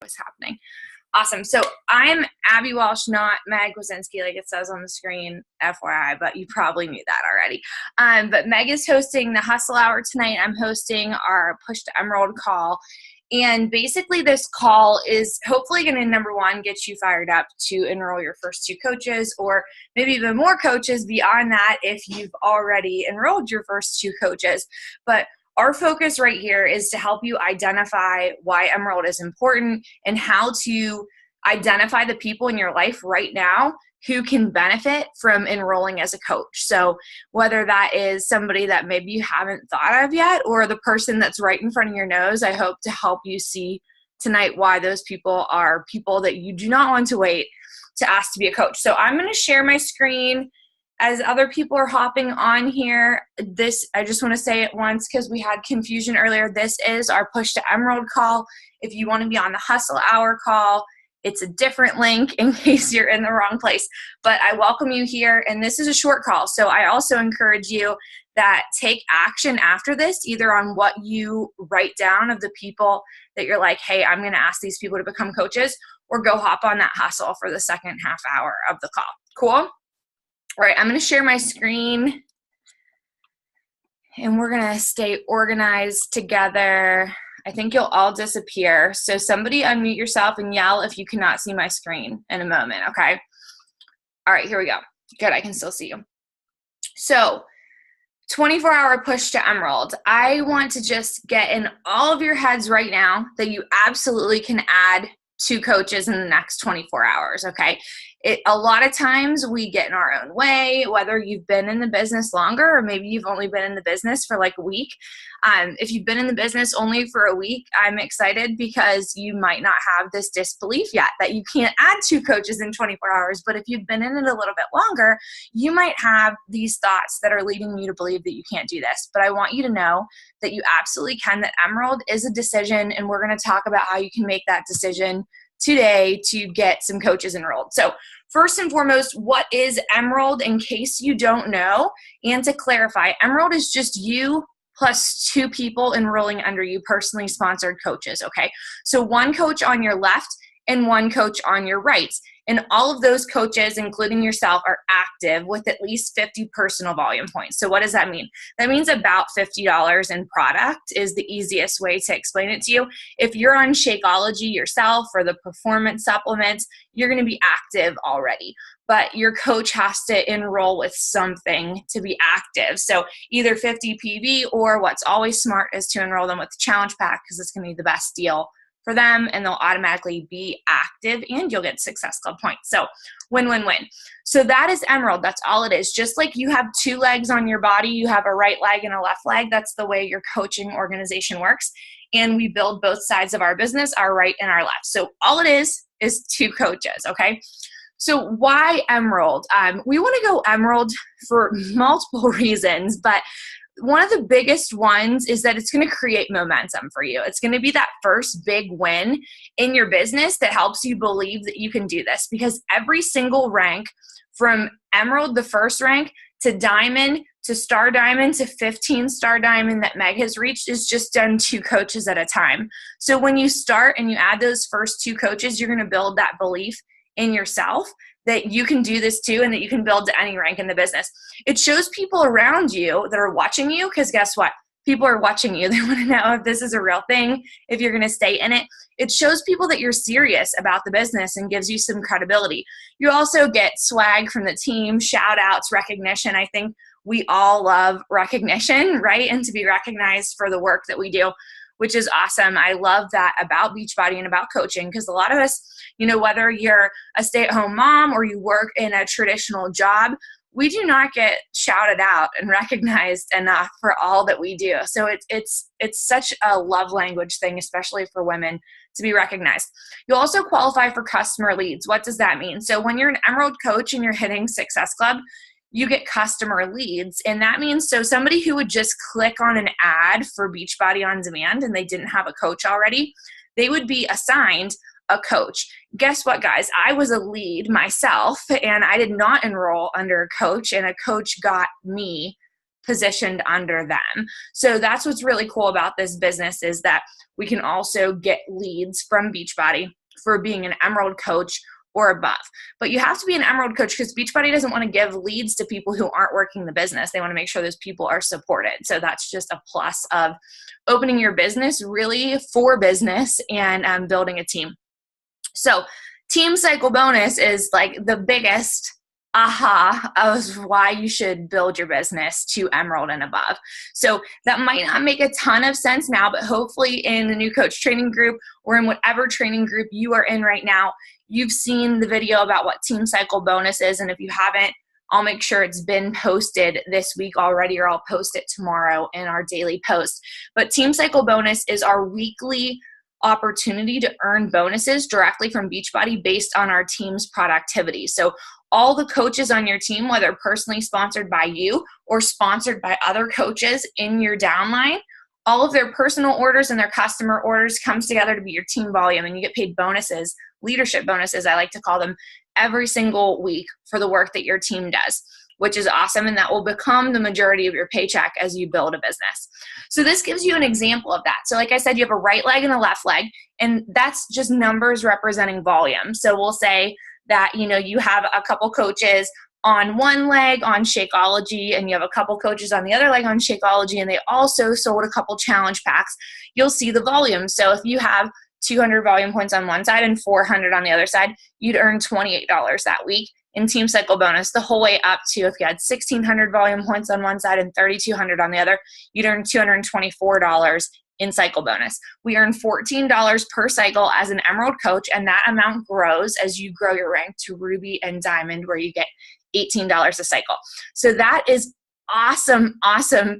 what's happening. Awesome. So I'm Abby Walsh, not Meg Wazinski, like it says on the screen, FYI, but you probably knew that already. But Meg is hosting the Hustle Hour tonight. I'm hosting our Push to Emerald call. And basically this call is hopefully going to, number one, get you fired up to enroll your first 2 coaches, or maybe even more coaches beyond that if you've already enrolled your first 2 coaches. But our focus right here is to help you identify why Emerald is important and how to identify the people in your life right now who can benefit from enrolling as a coach. So whether that is somebody that maybe you haven't thought of yet, or the person that's right in front of your nose, I hope to help you see tonight why those people are people that you do not want to wait to ask to be a coach. So I'm going to share my screen. As other people are hopping on here, I just want to say it once because we had confusion earlier. This is our Push to Emerald call. If you want to be on the Hustle Hour call, it's a different link in case you're in the wrong place. But I welcome you here, and this is a short call. So I also encourage you that take action after this, either on what you write down of the people that you're like, hey, I'm going to ask these people to become coaches, or go hop on that hustle for the second half hour of the call. Cool? All right, I'm going to share my screen, and we're going to stay organized together. I think you'll all disappear. So somebody unmute yourself and yell if you cannot see my screen in a moment, okay? All right, here we go. Good, I can still see you. So 24-hour Push to Emerald. I want to just get in all of your heads right now that you absolutely can add 2 coaches in the next 24 hours, okay? A lot of times we get in our own way, whether you've been in the business longer or maybe you've only been in the business for like a week. If you've been in the business only for a week, I'm excited because you might not have this disbelief yet that you can't add 2 coaches in 24 hours. But if you've been in it a little bit longer, you might have these thoughts that are leading you to believe that you can't do this. But I want you to know that you absolutely can, that Emerald is a decision, and we're going to talk about how you can make that decision today to get some coaches enrolled. So first and foremost, what is Emerald in case you don't know? And to clarify, Emerald is just you plus 2 people enrolling under you, personally sponsored coaches, okay? So 1 coach on your left and 1 coach on your right. And all of those coaches, including yourself, are active with at least 50 personal volume points. So what does that mean? That means about $50 in product is the easiest way to explain it to you. If you're on Shakeology yourself or the performance supplements, you're going to be active already. But your coach has to enroll with something to be active. So either 50 PV, or what's always smart is to enroll them with the challenge pack, because it's going to be the best deal for them, and they'll automatically be active and you'll get Success Club points. So win-win-win. So that is Emerald. That's all it is. Just like you have 2 legs on your body, you have a right leg and a left leg. That's the way your coaching organization works. And we build both sides of our business, our right and our left. So all it is 2 coaches, okay? So why Emerald? We want to go Emerald for multiple reasons, but one of the biggest ones is that it's going to create momentum for you. It's going to be that first big win in your business that helps you believe that you can do this, because every single rank from Emerald, the first rank, to Diamond, to Star Diamond, to 15 Star Diamond that Meg has reached is just done 2 coaches at a time. So when you start and you add those first 2 coaches, you're going to build that belief in yourself that you can do this too, and that you can build to any rank in the business. It shows people around you that are watching you, because guess what? People are watching you. They want to know if this is a real thing, if you're going to stay in it. It shows people that you're serious about the business and gives you some credibility. You also get swag from the team, shout outs, recognition. I think we all love recognition, right? And to be recognized for the work that we do, which is awesome. I love that about Beachbody and about coaching, because a lot of us, whether you're a stay-at-home mom or you work in a traditional job, we do not get shouted out and recognized enough for all that we do. So it's such a love language thing, especially for women, to be recognized. You'll also qualify for customer leads. What does that mean? So when you're an Emerald coach and you're hitting Success Club, you get customer leads. And that means, so somebody who would just click on an ad for Beachbody On Demand and they didn't have a coach already, they would be assigned a coach. Guess what, guys? I was a lead myself, and I did not enroll under a coach, and a coach got me positioned under them. So that's what's really cool about this business, is that we can also get leads from Beachbody for being an Emerald coach or above. But you have to be an Emerald coach because Beachbody doesn't want to give leads to people who aren't working the business. They want to make sure those people are supported. So that's just a plus of opening your business really for business and building a team. So Team Cycle Bonus is like the biggest aha of why you should build your business to Emerald and above. So that might not make a ton of sense now, but hopefully in the new coach training group or in whatever training group you are in right now, you've seen the video about what Team Cycle Bonus is. And if you haven't, I'll make sure it's been posted this week already, or I'll post it tomorrow in our daily post. But Team Cycle Bonus is our weekly opportunity to earn bonuses directly from Beachbody based on our team's productivity. So all the coaches on your team, whether personally sponsored by you or sponsored by other coaches in your downline, all of their personal orders and their customer orders comes together to be your team volume, and you get paid bonuses, leadership bonuses, I like to call them, every single week for the work that your team does, which is awesome, and that will become the majority of your paycheck as you build a business. So this gives you an example of that. So like I said, you have a right leg and a left leg, and that's just numbers representing volume. So we'll say that, you have a couple coaches on one leg on Shakeology, and you have a couple coaches on the other leg on Shakeology, and they also sold a couple challenge packs. You'll see the volume. So if you have 200 volume points on one side and 400 on the other side, you'd earn $28 that week in Team Cycle Bonus, the whole way up to, if you had 1,600 volume points on one side and 3,200 on the other, you'd earn $224 in Cycle Bonus. We earn $14 per cycle as an Emerald coach, and that amount grows as you grow your rank to Ruby and Diamond, where you get $18 a cycle. So that is awesome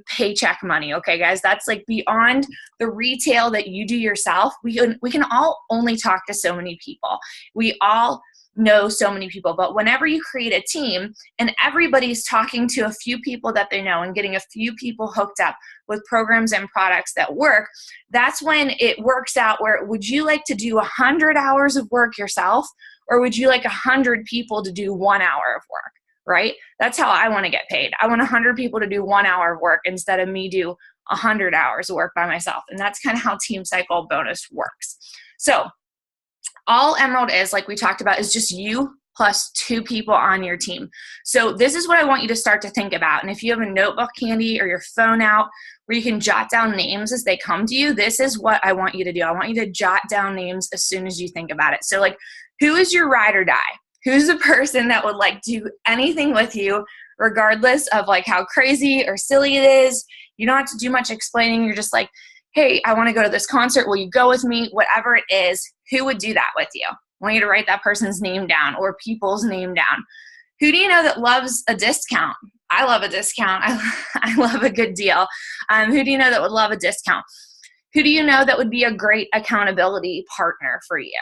paycheck money. Okay, guys, that's like beyond the retail that you do yourself. We can all only talk to so many people. We all know so many people, but whenever you create a team and everybody's talking to a few people that they know and getting a few people hooked up with programs and products that work, that's when it works out. Where would you like to do 100 hours of work yourself, or would you like 100 people to do 1 hour of work? Right? That's how I want to get paid. I want 100 people to do 1 hour of work instead of me do 100 hours of work by myself. And that's kind of how Team Cycle Bonus works. So all Emerald is, like we talked about, is just you plus 2 people on your team. So this is what I want you to start to think about. And if you have a notebook handy or your phone out where you can jot down names as they come to you, this is what I want you to do. I want you to jot down names as soon as you think about it. So like, who is your ride or die? Who's the person that would like do anything with you, regardless of like how crazy or silly it is? You don't have to do much explaining. You're just like, hey, I want to go to this concert. Will you go with me? Whatever it is, who would do that with you? I want you to write that person's name down or people's name down. Who do you know that loves a discount? I love a discount. I love a good deal. Who do you know that would love a discount? Who do you know that would be a great accountability partner for you?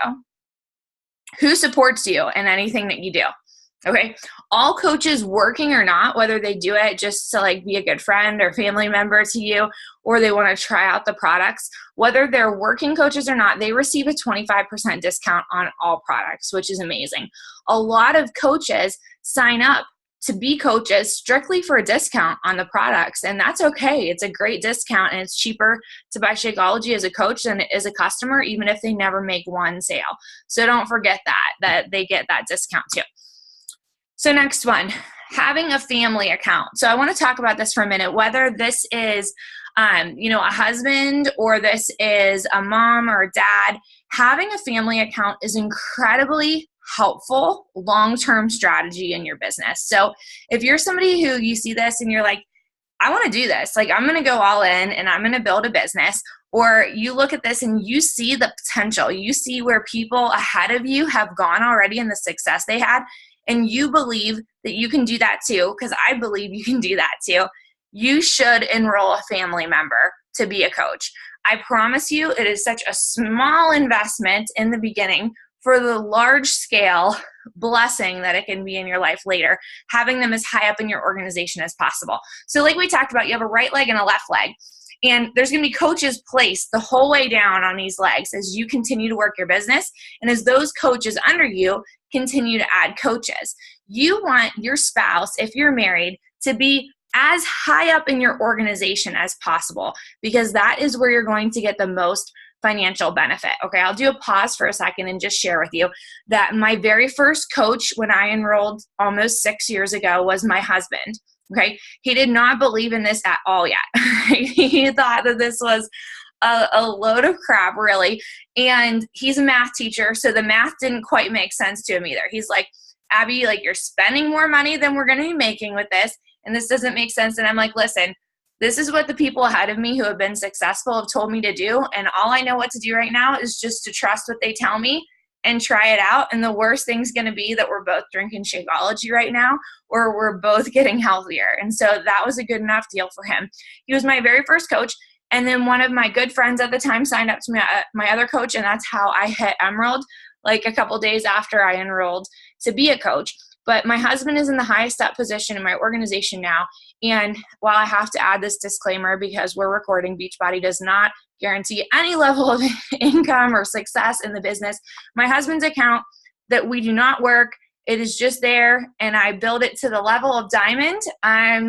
Who supports you in anything that you do? Okay. All coaches, working or not, whether they do it just to like be a good friend or family member to you, or they want to try out the products, whether they're working coaches or not, they receive a 25% discount on all products, which is amazing. A lot of coaches sign up to be coaches strictly for a discount on the products, and that's okay. It's a great discount, and it's cheaper to buy Shakeology as a coach than it is a customer, even if they never make one sale. So don't forget that they get that discount too. So next one, having a family account. So I want to talk about this for a minute, whether this is a husband or this is a mom or a dad. Having a family account is incredibly helpful long-term strategy in your business. So if you're somebody who you see this and you're like, I want to do this, like I'm going to go all in and I'm going to build a business, or you look at this and you see the potential, you see where people ahead of you have gone already and the success they had, and you believe that you can do that too, because I believe you can do that too, you should enroll a family member to be a coach. I promise you, it is such a small investment in the beginning for the large scale blessing that it can be in your life later, having them as high up in your organization as possible. So like we talked about, you have a right leg and a left leg, and there's going to be coaches placed the whole way down on these legs as you continue to work your business, and as those coaches under you continue to add coaches. You want your spouse, if you're married, to be as high up in your organization as possible, because that is where you're going to get the most financial benefit. Okay, I'll do a pause for a second and just share with you that my very first coach when I enrolled almost 6 years ago was my husband. Okay, he did not believe in this at all yet. He thought that this was a load of crap, really. And he's a math teacher, so the math didn't quite make sense to him either. He's like, Abby, like, you're spending more money than we're going to be making with this, and this doesn't make sense. And I'm like, listen, this is what the people ahead of me who have been successful have told me to do, and all I know what to do right now is just to trust what they tell me and try it out. And the worst thing's going to be that we're both drinking Shakeology right now, or we're both getting healthier. And so that was a good enough deal for him. He was my very first coach. And then one of my good friends at the time signed up to my other coach, and that's how I hit Emerald, like a couple days after I enrolled to be a coach. But my husband is in the highest up position in my organization now. And while I have to add this disclaimer because we're recording, Beachbody does not guarantee any level of income or success in the business. My husband's account that we do not work, it is just there, and I build it to the level of diamond,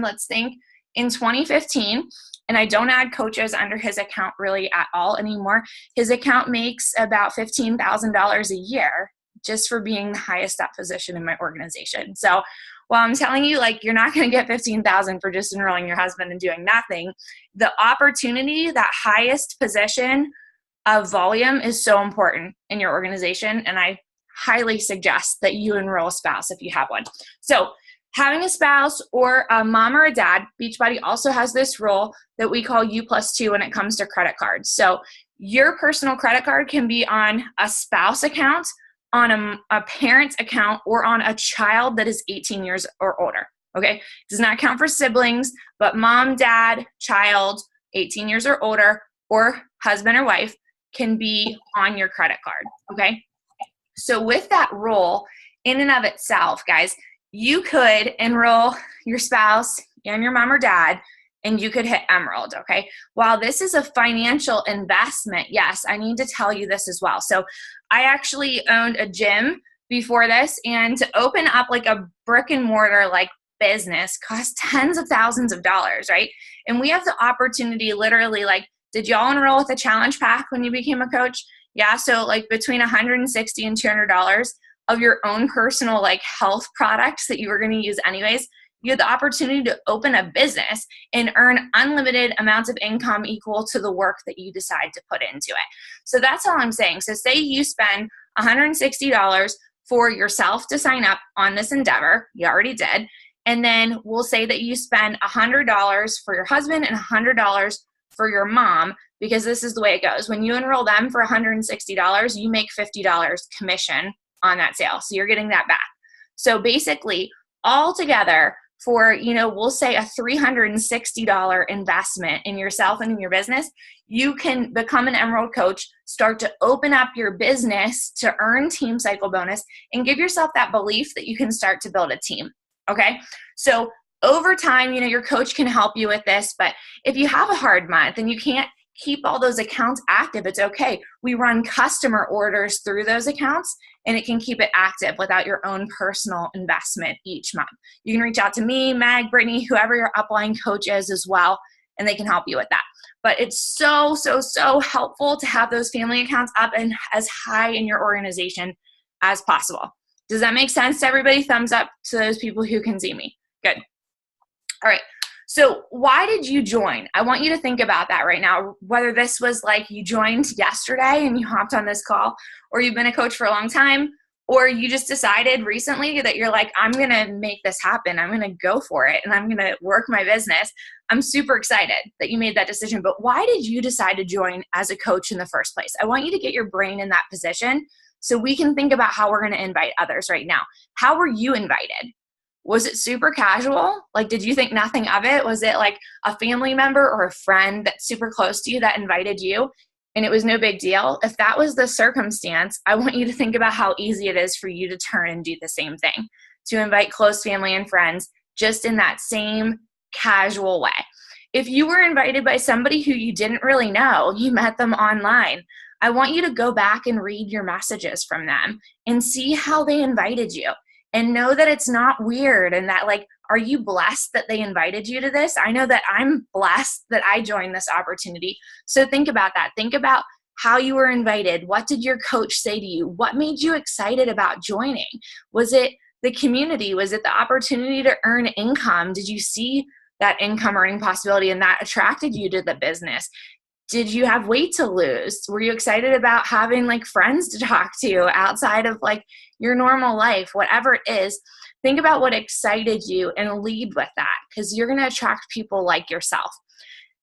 let's think, in 2015. And I don't add coaches under his account really at all anymore. His account makes about $15,000 a year just for being the highest up position in my organization. So while I'm telling you, like, you're not going to get $15,000 for just enrolling your husband and doing nothing, the opportunity, that highest position of volume, is so important in your organization. And I highly suggest that you enroll a spouse if you have one. So having a spouse or a mom or a dad, Beachbody also has this rule that we call U+2 when it comes to credit cards. So your personal credit card can be on a spouse account, on a parent's account, or on a child that is 18 years or older. Okay, does not count for siblings, but mom, dad, child, 18 years or older, or husband or wife can be on your credit card. Okay, so with that rule in and of itself, guys, you could enroll your spouse and your mom or dad, and you could hit Emerald, okay? While this is a financial investment, yes, I need to tell you this as well. So I actually owned a gym before this, and to open up like a brick and mortar like business costs tens of thousands of dollars, right? And we have the opportunity, literally, like, did y'all enroll with a challenge pack when you became a coach? Yeah, so like between $160 and $200 of your own personal like health products that you were going to use anyways, you had the opportunity to open a business and earn unlimited amounts of income equal to the work that you decide to put into it. So that's all I'm saying. So say you spend $160 for yourself to sign up on this endeavor. You already did. And then we'll say that you spend $100 for your husband and $100 for your mom, because this is the way it goes. When you enroll them for $160, you make $50 commission on that sale. So you're getting that back. So basically, all together, for, we'll say a $360 investment in yourself and in your business, you can become an Emerald coach, start to open up your business to earn Team Cycle bonus, and give yourself that belief that you can start to build a team. Okay. So over time, your coach can help you with this, but if you have a hard month and you can't keep all those accounts active, it's okay. We run customer orders through those accounts, and it can keep it active without your own personal investment each month. You can reach out to me, Meg, Brittany, whoever your upline coach is as well, and they can help you with that. But it's so, so, so helpful to have those family accounts up and as high in your organization as possible. Does that make sense to everybody? Thumbs up to those people who can see me. Good. All right. So why did you join? I want you to think about that right now, whether this was like you joined yesterday and you hopped on this call, or you've been a coach for a long time, or you just decided recently that you're like, I'm going to make this happen. I'm going to go for it, and I'm going to work my business. I'm super excited that you made that decision. But why did you decide to join as a coach in the first place? I want you to get your brain in that position so we can think about how we're going to invite others right now. How were you invited? Was it super casual? Like, did you think nothing of it? Was it like a family member or a friend that's super close to you that invited you and it was no big deal? If that was the circumstance, I want you to think about how easy it is for you to turn and do the same thing, to invite close family and friends just in that same casual way. If you were invited by somebody who you didn't really know, you met them online, I want you to go back and read your messages from them and see how they invited you. And know that it's not weird, and that like Are you blessed that they invited you to this? I know that I'm blessed that I joined this opportunity. So think about that. Think about how you were invited. What did your coach say to you? What made you excited about joining? Was it the community? Was it the opportunity to earn income? Did you see that income earning possibility and that attracted you to the business? Did you have weight to lose? Were you excited about having like friends to talk to outside of like your normal life? Whatever it is, think about what excited you and lead with that, because you're going to attract people like yourself.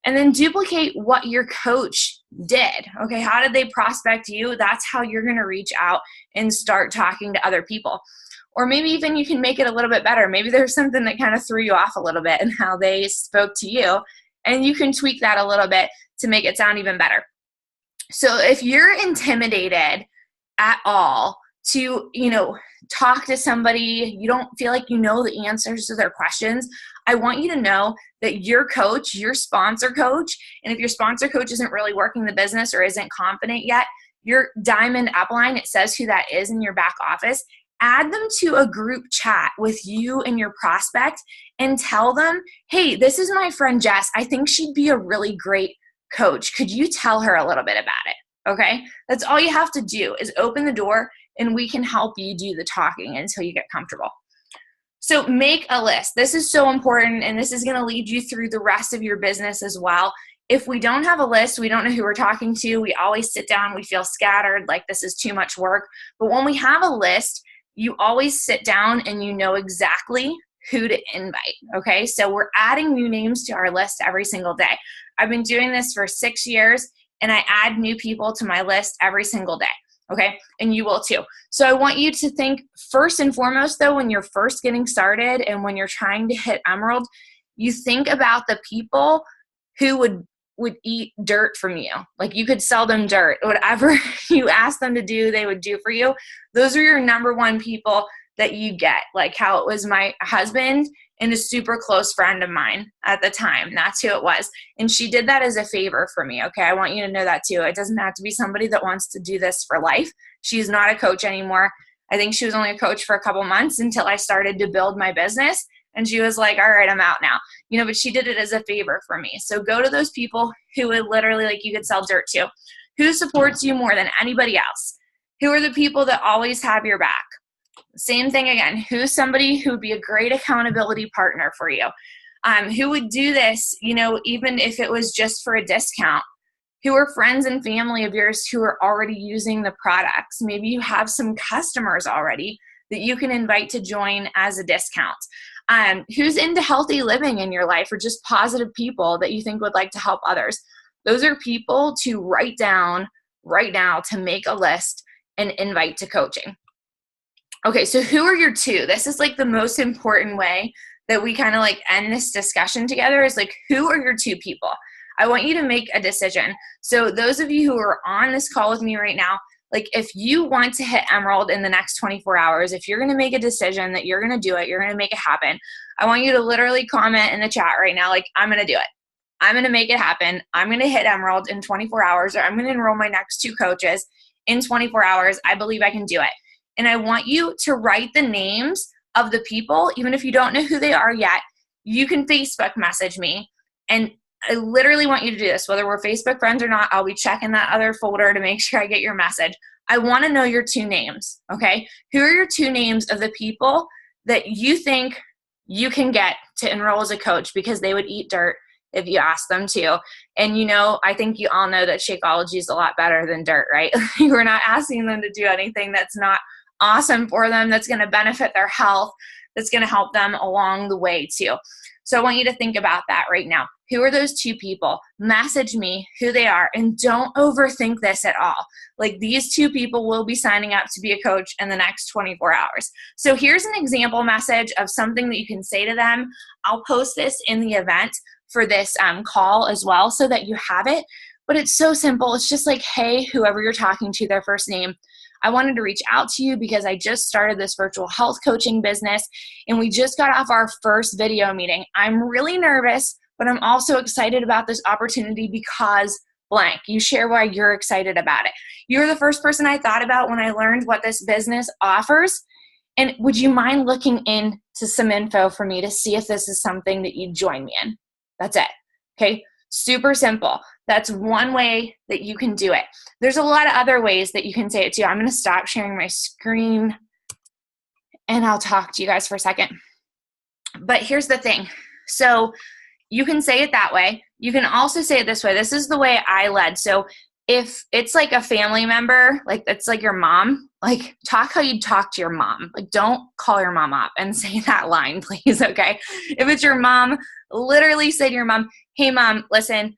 And then duplicate what your coach did. Okay, how did they prospect you? That's how you're going to reach out and start talking to other people. Or maybe even you can make it a little bit better. Maybe there's something that kind of threw you off a little bit in how they spoke to you, and you can tweak that a little bit to make it sound even better. So if you're intimidated at all to, talk to somebody, you don't feel like you know the answers to their questions, I want you to know that your coach, your sponsor coach, and if your sponsor coach isn't really working the business or isn't confident yet, your diamond upline, it says who that is in your back office, add them to a group chat with you and your prospect and tell them, hey, this is my friend Jess. I think she'd be a really great coach. Could you tell her a little bit about it? Okay? That's all you have to do is open the door, and we can help you do the talking until you get comfortable. So make a list. This is so important, and this is going to lead you through the rest of your business as well. If we don't have a list, we don't know who we're talking to, we always sit down, we feel scattered, like this is too much work. But when we have a list, you always sit down and you know exactly who to invite, okay? So we're adding new names to our list every single day. I've been doing this for 6 years, and I add new people to my list every single day, okay? And you will too. So I want you to think first and foremost, though, when you're first getting started and when you're trying to hit Emerald, you think about the people who would eat dirt from you. Like you could sell them dirt. Whatever you ask them to do, they would do for you. Those are your number one people that you get. Like how it was my husband and a super close friend of mine at the time. That's who it was. And she did that as a favor for me. Okay. I want you to know that too. It doesn't have to be somebody that wants to do this for life. She's not a coach anymore. I think she was only a coach for a couple months until I started to build my business. And she was like, all right, I'm out now. But she did it as a favor for me. So go to those people who would literally, like, you could sell dirt to. Who supports you more than anybody else? Who are the people that always have your back? Same thing again. Who's somebody who would be a great accountability partner for you? Who would do this, even if it was just for a discount? Who are friends and family of yours who are already using the products? Maybe you have some customers already that you can invite to join as a discount. Who's into healthy living in your life, or just positive people that you think would like to help others? Those are people to write down right now to make a list and invite to coaching. Okay, so who are your two? This is like the most important way that we kind of like end this discussion together is like, who are your two people? I want you to make a decision. So those of you who are on this call with me right now, like if you want to hit Emerald in the next 24 hours, if you're going to make a decision that you're going to do it, you're going to make it happen, I want you to literally comment in the chat right now, like, I'm going to do it. I'm going to make it happen. I'm going to hit Emerald in 24 hours, or I'm going to enroll my next two coaches in 24 hours. I believe I can do it. And I want you to write the names of the people, even if you don't know who they are yet. You can Facebook message me, and I literally want you to do this. Whether we're Facebook friends or not, I'll be checking that other folder to make sure I get your message. I want to know your two names, okay? Who are your two names of the people that you think you can get to enroll as a coach because they would eat dirt if you ask them to? And I think you all know that Shakeology is a lot better than dirt, right? We're not asking them to do anything that's not awesome for them, that's going to benefit their health, that's going to help them along the way too. So I want you to think about that right now. Who are those two people? Message me who they are, and don't overthink this at all. Like, these two people will be signing up to be a coach in the next 24 hours. So here's an example message of something that you can say to them. I'll post this in the event for this call as well so that you have it. But it's so simple. It's just like, hey, whoever you're talking to, their first name, I wanted to reach out to you because I just started this virtual health coaching business and we just got off our first video meeting. I'm really nervous, but I'm also excited about this opportunity because blank. You share why you're excited about it. You're the first person I thought about when I learned what this business offers. And would you mind looking into some info for me to see if this is something that you'd join me in? That's it. Okay. Super simple. That's one way that you can do it. There's a lot of other ways that you can say it too. I'm going to stop sharing my screen and I'll talk to you guys for a second. But here's the thing. So you can say it that way. You can also say it this way. This is the way I led. So if it's like a family member, like it's like your mom, like talk how you'd talk to your mom. Like don't call your mom up and say that line, please, okay? If it's your mom, literally say to your mom, hey mom, listen,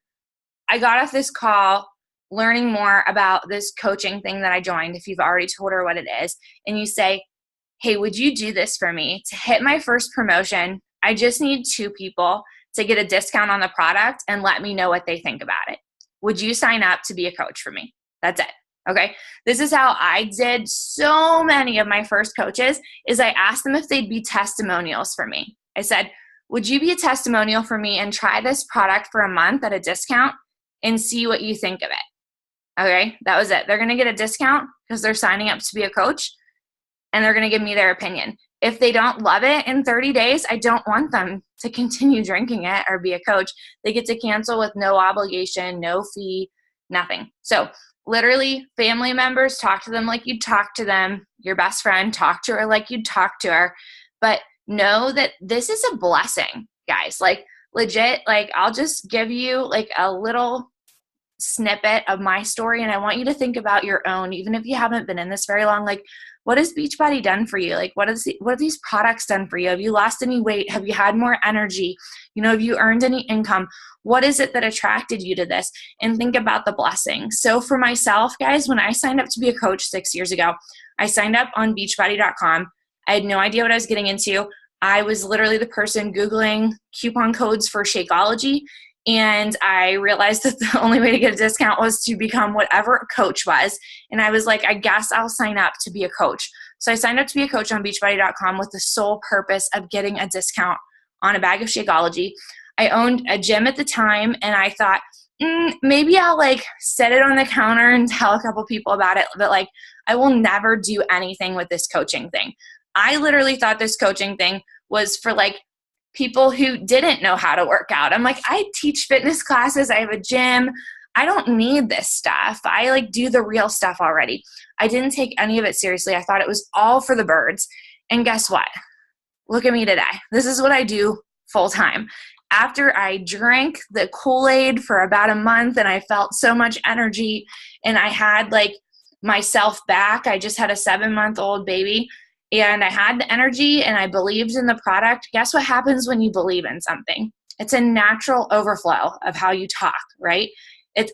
I got off this call learning more about this coaching thing that I joined, if you've already told her what it is, and you say, hey, would you do this for me? To hit my first promotion, I just need 2 people to get a discount on the product and let me know what they think about it. Would you sign up to be a coach for me? That's it. Okay. This is how I did so many of my first coaches is I asked them if they'd be testimonials for me. I said, would you be a testimonial for me and try this product for a month at a discount and see what you think of it? Okay. That was it. They're going to get a discount because they're signing up to be a coach and they're going to give me their opinion. If they don't love it in 30 days, I don't want them to continue drinking it or be a coach. They get to cancel with no obligation, no fee, nothing. So literally family members, talk to them like you'd talk to them. Your best friend, talk to her like you'd talk to her. But know that this is a blessing, guys. Like legit, like I'll just give you like a little snippet of my story and I want you to think about your own, even if you haven't been in this very long. Like, what has Beachbody done for you? Like, what have these products done for you? Have you lost any weight? Have you had more energy? You know, have you earned any income? What is it that attracted you to this? And think about the blessings. So for myself, guys, when I signed up to be a coach 6 years ago, I signed up on beachbody.com. I had no idea what I was getting into. I was literally the person Googling coupon codes for Shakeology. And I realized that the only way to get a discount was to become whatever a coach was. And I was like, I guess I'll sign up to be a coach. So I signed up to be a coach on beachbody.com with the sole purpose of getting a discount on a bag of Shakeology. I owned a gym at the time and I thought, maybe I'll like set it on the counter and tell a couple people about it. But like, I will never do anything with this coaching thing. I literally thought this coaching thing was for like people who didn't know how to work out. I'm like, I teach fitness classes. I have a gym. I don't need this stuff. I like do the real stuff already. I didn't take any of it seriously. I thought it was all for the birds. And guess what? Look at me today. This is what I do full time. After I drank the Kool-Aid for about a month and I felt so much energy and I had like myself back. I just had a 7-month-old baby. And I had the energy and I believed in the product. Guess what happens when you believe in something? It's a natural overflow of how you talk, right?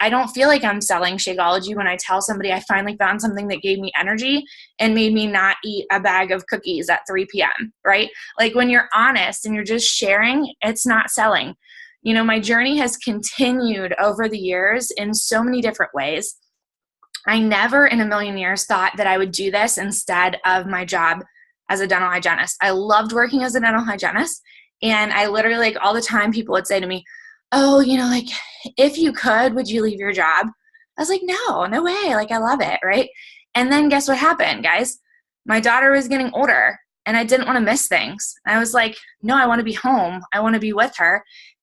I don't feel like I'm selling Shakeology when I tell somebody I finally found something that gave me energy and made me not eat a bag of cookies at 3 p.m., right? Like when you're honest and you're just sharing, it's not selling. You know, my journey has continued over the years in so many different ways. I never in a million years thought that I would do this instead of my job as a dental hygienist. I loved working as a dental hygienist. And I literally, like all the time, people would say to me, oh, you know, like if you could, would you leave your job? I was like, no way. Like I love it. Right. And then guess what happened, guys? My daughter was getting older and I didn't want to miss things. I was like, no, I want to be home. I want to be with her.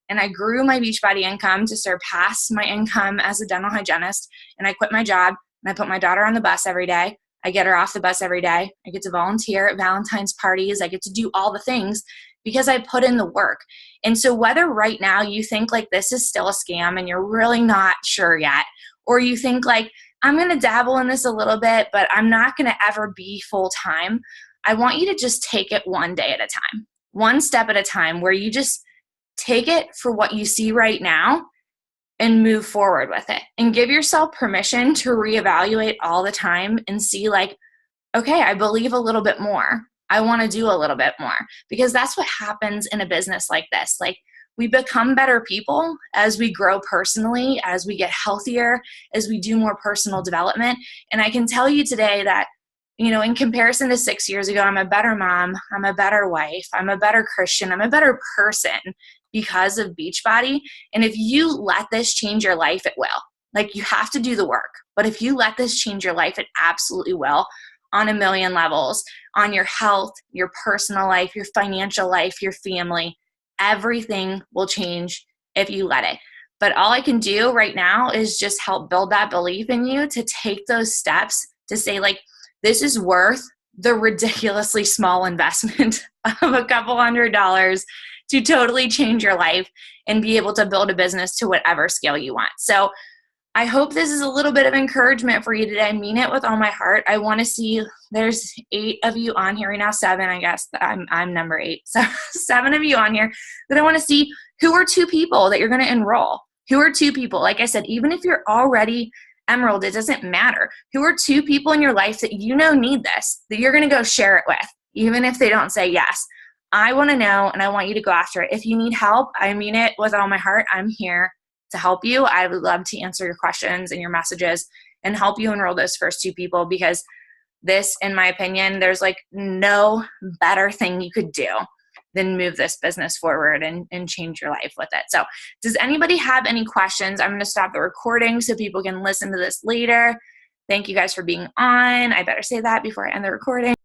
And I grew my Beachbody income to surpass my income as a dental hygienist. And I quit my job. And I put my daughter on the bus every day. I get her off the bus every day. I get to volunteer at Valentine's parties. I get to do all the things because I put in the work. And so whether right now you think like this is still a scam and you're really not sure yet, or you think like, I'm going to dabble in this a little bit, but I'm not going to ever be full time, I want you to just take it one day at a time, one step at a time, where you just take it for what you see right now and move forward with it and give yourself permission to reevaluate all the time and see like, okay, I believe a little bit more. I want to do a little bit more, because that's what happens in a business like this. Like we become better people as we grow personally, as we get healthier, as we do more personal development. And I can tell you today that, you know, in comparison to 6 years ago, I'm a better mom, I'm a better wife, I'm a better Christian, I'm a better person because of Beachbody. And if you let this change your life, it will. Like you have to do the work, but if you let this change your life, it absolutely will. on a million levels, on your health, your personal life, your financial life, your family. Everything will change if you let it. But all I can do right now is just help build that belief in you to take those steps to say, like, this is worth the ridiculously small investment of a couple $100 to totally change your life and be able to build a business to whatever scale you want. So I hope this is a little bit of encouragement for you today. I mean it with all my heart. I want to see, there's 8 of you on here right now, 7, I guess. I'm number 8. So 7 of you on here that I want to see who are 2 people that you're going to enroll. Who are 2 people? Like I said, even if you're already Emerald, it doesn't matter. Who are 2 people in your life that you know need this, that you're going to go share it with, even if they don't say yes? I want to know, and I want you to go after it. If you need help, I mean it with all my heart. I'm here to help you. I would love to answer your questions and your messages and help you enroll those first 2 people, because this, in my opinion, there's like no better thing you could do than move this business forward and change your life with it. So does anybody have any questions? I'm going to stop the recording so people can listen to this later. Thank you guys for being on. I better say that before I end the recording.